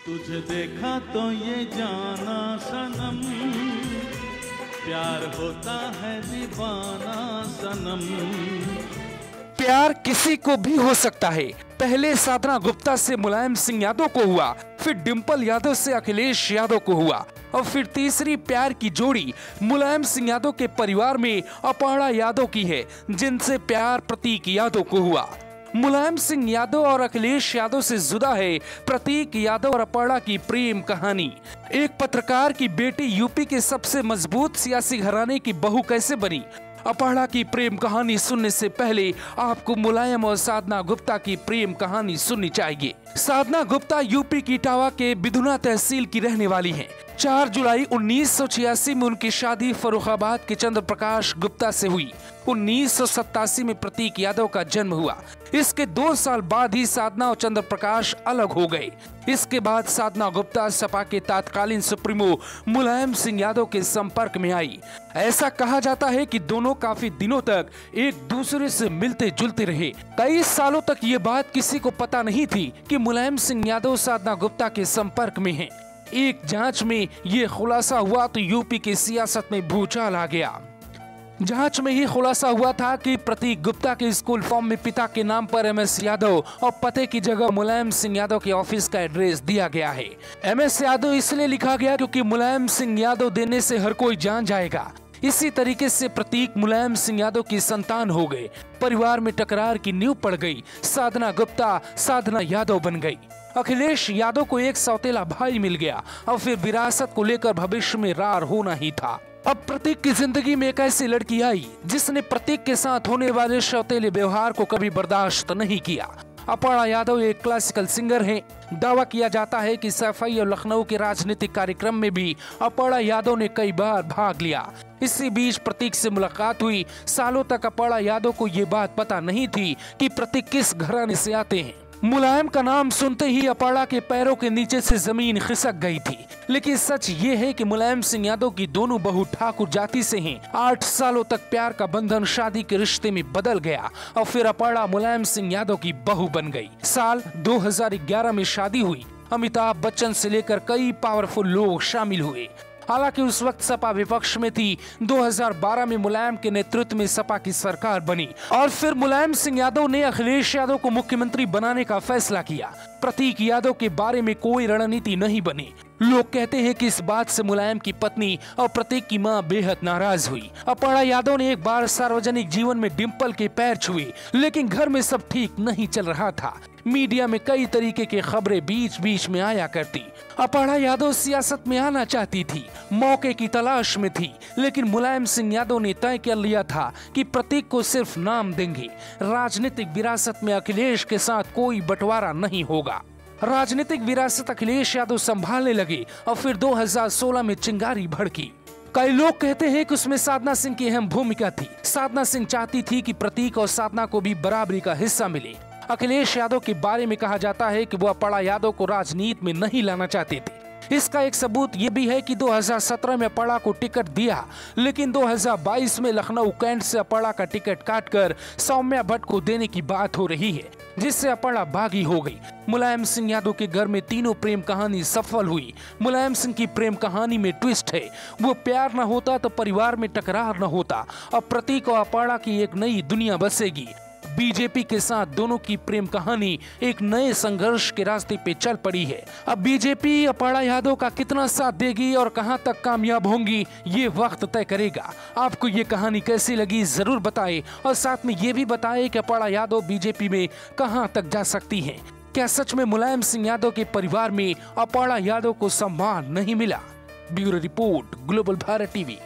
तुझे देखा तो ये जाना सनम, प्यार होता है दीवाना सनम। प्यार किसी को भी हो सकता है। पहले साधना गुप्ता से मुलायम सिंह यादव को हुआ, फिर डिंपल यादव से अखिलेश यादव को हुआ, और फिर तीसरी प्यार की जोड़ी मुलायम सिंह यादव के परिवार में अपर्णा यादव की है, जिनसे प्यार प्रतीक यादव को हुआ। मुलायम सिंह यादव और अखिलेश यादव से जुदा है प्रतीक यादव और अपर्णा की प्रेम कहानी। एक पत्रकार की बेटी यूपी के सबसे मजबूत सियासी घराने की बहू कैसे बनी? अपर्णा की प्रेम कहानी सुनने से पहले आपको मुलायम और साधना गुप्ता की प्रेम कहानी सुननी चाहिए। साधना गुप्ता यूपी की इटावा के बिधुना तहसील की रहने वाली हैं। 4 जुलाई 1986 में उनकी शादी फर्रुखाबाद के चंद्र प्रकाश गुप्ता से हुई। 1987 में प्रतीक यादव का जन्म हुआ। इसके 2 साल बाद ही साधना और चंद्र प्रकाश अलग हो गए। इसके बाद साधना गुप्ता सपा के तत्कालीन सुप्रीमो मुलायम सिंह यादव के संपर्क में आई। ऐसा कहा जाता है कि दोनों काफी दिनों तक एक दूसरे से मिलते जुलते रहे। कई सालों तक ये बात किसी को पता नहीं थी कि मुलायम सिंह यादव साधना गुप्ता के संपर्क में हैं। एक जांच में ये खुलासा हुआ तो यूपी की सियासत में भूचाल आ गया। जांच में ही खुलासा हुआ था कि प्रतीक गुप्ता के स्कूल फॉर्म में पिता के नाम पर MS यादव और पते की जगह मुलायम सिंह यादव के ऑफिस का एड्रेस दिया गया है। MS यादव इसलिए लिखा गया क्योंकि मुलायम सिंह यादव देने से हर कोई जान जाएगा। इसी तरीके से प्रतीक मुलायम सिंह यादव की संतान हो गए। परिवार में टकरार की नींव पड़ गई। साधना गुप्ता साधना यादव बन गई। अखिलेश यादव को एक सौतेला भाई मिल गया और फिर विरासत को लेकर भविष्य में रार होना ही था। अब प्रतीक की जिंदगी में एक ऐसी लड़की आई जिसने प्रतीक के साथ होने वाले सौतेले व्यवहार को कभी बर्दाश्त नहीं किया। अपर्णा यादव एक क्लासिकल सिंगर हैं। दावा किया जाता है कि सफाई और लखनऊ के राजनीतिक कार्यक्रम में भी अपर्णा यादव ने कई बार भाग लिया। इसी बीच प्रतीक से मुलाकात हुई। सालों तक अपर्णा यादव को ये बात पता नहीं थी कि प्रतीक किस घराने से आते हैं। मुलायम का नाम सुनते ही अपर्णा के पैरों के नीचे से जमीन खिसक गई थी। लेकिन सच ये है कि मुलायम सिंह यादव की दोनों बहू ठाकुर जाति से हैं। 8 सालों तक प्यार का बंधन शादी के रिश्ते में बदल गया और फिर अपर्णा मुलायम सिंह यादव की बहू बन गई। साल 2011 में शादी हुई। अमिताभ बच्चन से लेकर कई पावरफुल लोग शामिल हुए। हालांकि उस वक्त सपा विपक्ष में थी। 2012 में मुलायम के नेतृत्व में सपा की सरकार बनी और फिर मुलायम सिंह यादव ने अखिलेश यादव को मुख्यमंत्री बनाने का फैसला किया। प्रतीक यादव के बारे में कोई रणनीति नहीं बनी। लोग कहते हैं कि इस बात से मुलायम की पत्नी और प्रतीक की मां बेहद नाराज हुई। अपर्णा यादव ने एक बार सार्वजनिक जीवन में डिंपल के पैर छुए, लेकिन घर में सब ठीक नहीं चल रहा था। मीडिया में कई तरीके की खबरें बीच बीच में आया करती। अपर्णा यादव सियासत में आना चाहती थी, मौके की तलाश में थी, लेकिन मुलायम सिंह यादव ने तय कर लिया था कि प्रतीक को सिर्फ नाम देंगे। राजनीतिक विरासत में अखिलेश के साथ कोई बंटवारा नहीं होगा। राजनीतिक विरासत अखिलेश यादव संभालने लगे और फिर 2016 में चिंगारी भड़की। कई लोग कहते हैं कि उसमें साधना सिंह की अहम भूमिका थी। साधना सिंह चाहती थी कि प्रतीक और साधना को भी बराबरी का हिस्सा मिले। अखिलेश यादव के बारे में कहा जाता है कि वो अपर्णा यादव को राजनीति में नहीं लाना चाहते थे। इसका एक सबूत ये भी है कि 2017 में अपर्णा को टिकट दिया, लेकिन 2022 में लखनऊ कैंट से अपर्णा का टिकट काटकर सौम्या भट्ट को देने की बात हो रही है, जिससे अपर्णा बागी हो गई। मुलायम सिंह यादव के घर में तीनों प्रेम कहानी सफल हुई। मुलायम सिंह की प्रेम कहानी में ट्विस्ट है। वो प्यार न होता तो परिवार में टकरार न होता और प्रतीक और अपर्णा की एक नई दुनिया बसेगी। बीजेपी के साथ दोनों की प्रेम कहानी एक नए संघर्ष के रास्ते पे चल पड़ी है। अब बीजेपी अपर्णा यादव का कितना साथ देगी और कहां तक कामयाब होंगी, ये वक्त तय करेगा। आपको ये कहानी कैसी लगी जरूर बताएं और साथ में ये भी बताएं कि अपर्णा यादव बीजेपी में कहां तक जा सकती हैं। क्या सच में मुलायम सिंह यादव के परिवार में अपर्णा यादव को सम्मान नहीं मिला? Bureau report, global Bharat TV.